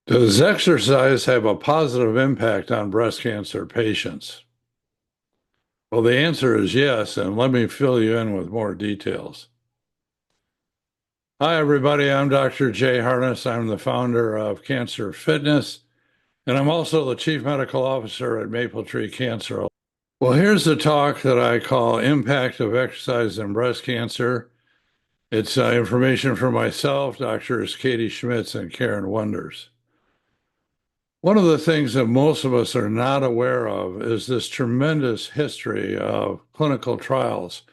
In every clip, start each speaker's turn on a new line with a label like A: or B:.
A: Does exercise have a positive impact on breast cancer patients? Well, the answer is yes, and let me fill you in with more details. Hi, everybody. I'm Dr. Jay Harness. I'm the founder of Cancer Fitness, and I'm also the Chief Medical Officer at Maple Tree Cancer. Well, here's the talk that I call Impact of Exercise in Breast Cancer. It's information from myself, Doctors Katie Schmitz and Karen Wonders. One of the things that most of us are not aware of is this tremendous history of clinical trials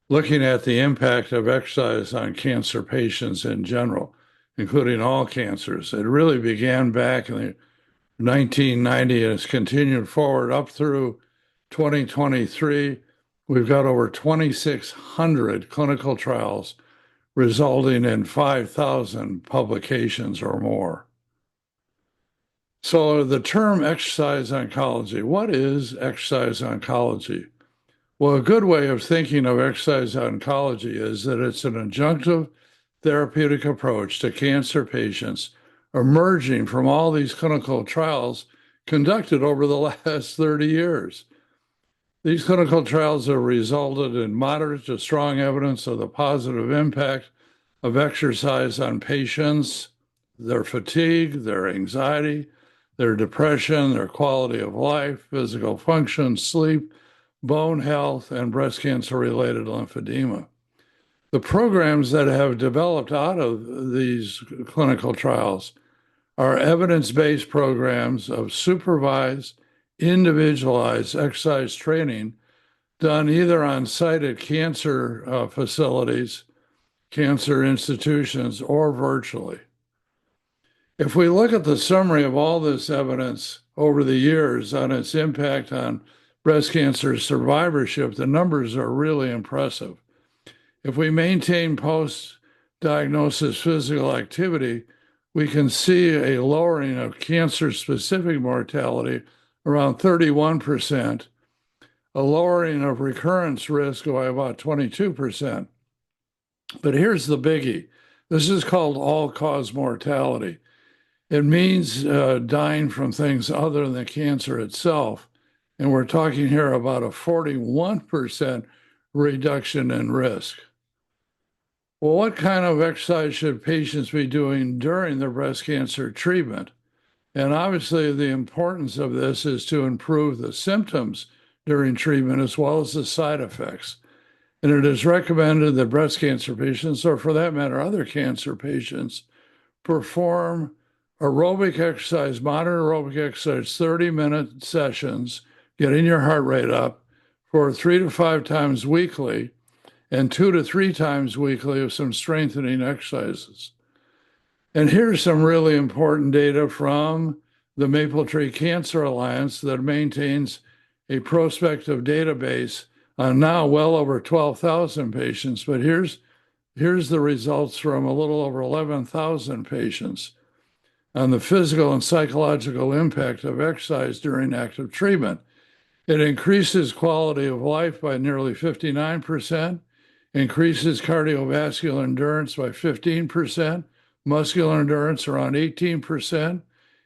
A: looking at the impact of exercise on cancer patients in general, including all cancers. It really began back in the 1990 and has continued forward up through 2023. We've got over 2,600 clinical trials resulting in 5,000 publications or more. So the term exercise oncology, what is exercise oncology? Well, a good way of thinking of exercise oncology is that it's an adjunctive therapeutic approach to cancer patients emerging from all these clinical trials conducted over the last 30 years. These clinical trials have resulted in moderate to strong evidence of the positive impact of exercise on patients, their fatigue, their anxiety, their depression, their quality of life, physical function, sleep, bone health, and breast cancer-related lymphedema. The programs that have developed out of these clinical trials are evidence-based programs of supervised, individualized exercise training done either on site at cancer facilities, cancer institutions, or virtually. If we look at the summary of all this evidence over the years on its impact on breast cancer survivorship, the numbers are really impressive. If we maintain post-diagnosis physical activity, we can see a lowering of cancer-specific mortality around 31%, a lowering of recurrence risk by about 22%. But here's the biggie. This is called all-cause mortality. It means dying from things other than cancer itself. And we're talking here about a 41% reduction in risk. Well, what kind of exercise should patients be doing during their breast cancer treatment? And obviously, the importance of this is to improve the symptoms during treatment as well as the side effects. And it is recommended that breast cancer patients, or for that matter, other cancer patients, perform aerobic exercise, moderate aerobic exercise, 30-minute sessions, getting your heart rate up for 3 to 5 times weekly and 2 to 3 times weekly of some strengthening exercises. And here's some really important data from the Maple Tree Cancer Alliance that maintains a prospective database on now well over 12,000 patients. But here's the results from a little over 11,000 patients on the physical and psychological impact of exercise during active treatment. It increases quality of life by nearly 59%, increases cardiovascular endurance by 15%, muscular endurance around 18%,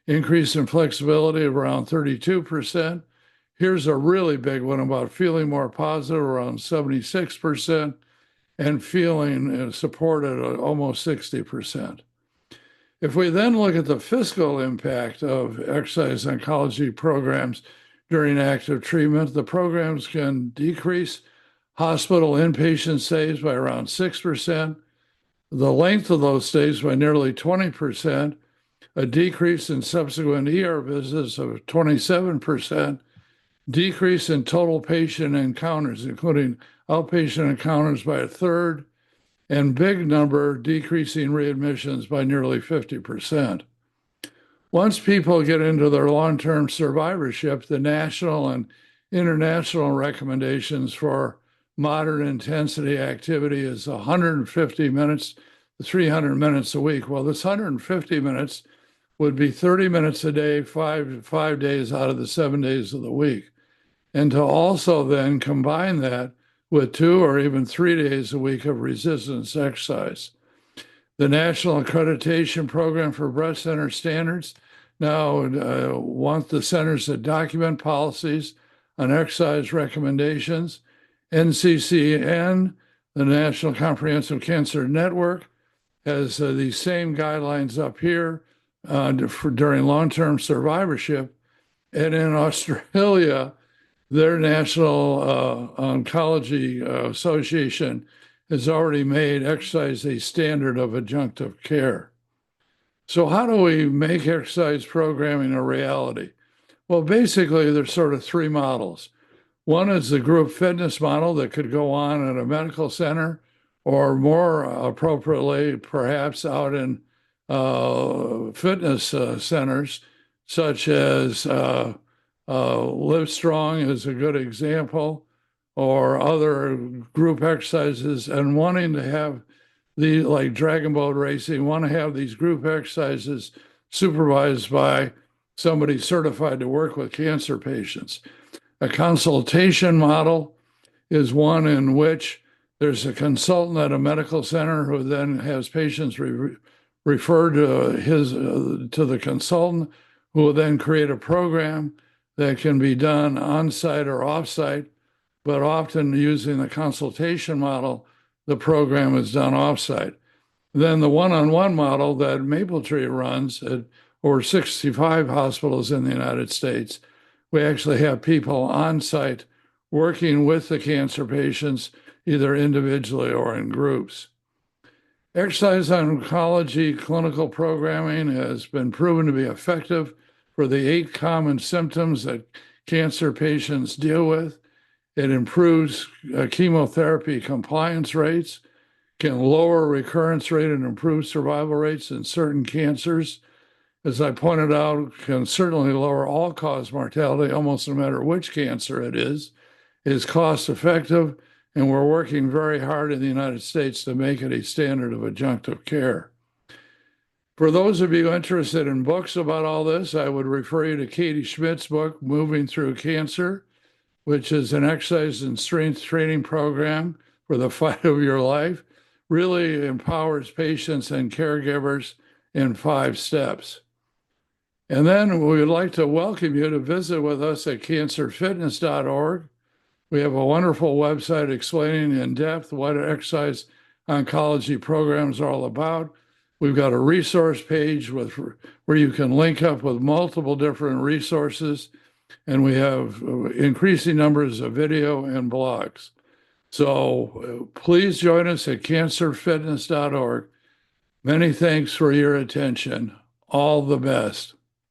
A: increase in flexibility of around 32%. Here's a really big one about feeling more positive, around 76%, and feeling supported at almost 60%. If we then look at the fiscal impact of exercise oncology programs during active treatment, the programs can decrease hospital inpatient stays by around 6%, the length of those stays by nearly 20%, a decrease in subsequent ER visits of 27%, decrease in total patient encounters, including outpatient encounters by a third, and big number decreasing readmissions by nearly 50%. Once people get into their long-term survivorship, the national and international recommendations for moderate intensity activity is 150 minutes to 300 minutes a week. Well, this 150 minutes would be 30 minutes a day, five days out of the 7 days of the week. And to also then combine that with 2 or even 3 days a week of resistance exercise. The National Accreditation Program for Breast Center Standards now want the centers to document policies on exercise recommendations. NCCN, the National Comprehensive Cancer Network, has these same guidelines up here during long-term survivorship. And in Australia, their National Oncology Association has already made exercise a standard of adjunctive care. So how do we make exercise programming a reality? Well, basically, there's sort of three models. One is the group fitness model that could go on at a medical center, or more appropriately, perhaps out in fitness centers, such as Livestrong is a good example, or other group exercises, and wanting to have the, like dragon boat racing, want to have these group exercises supervised by somebody certified to work with cancer patients. A consultation model is one in which there's a consultant at a medical center who then has patients referred to the consultant, who will then create a program that can be done on-site or off-site, but often using the consultation model, the program is done off-site. Then the one-on-one model that Mapletree runs at over 65 hospitals in the United States, we actually have people on-site working with the cancer patients, either individually or in groups. Exercise oncology clinical programming has been proven to be effective for the 8 common symptoms that cancer patients deal with. It improves chemotherapy compliance rates, can lower recurrence rate and improve survival rates in certain cancers. As I pointed out, can certainly lower all-cause mortality, almost no matter which cancer it is cost effective, and we're working very hard in the United States to make it a standard of adjunctive care. For those of you interested in books about all this, I would refer you to Katie Schmidt's book, Moving Through Cancer, which is an exercise and strength training program for the fight of your life. Really empowers patients and caregivers in 5 steps. And then we would like to welcome you to visit with us at cancerfitness.org. We have a wonderful website explaining in depth what exercise oncology programs are all about. We've got a resource page where you can link up with multiple different resources, and we have increasing numbers of video and blogs. So please join us at cancerfitness.org. Many thanks for your attention. All the best.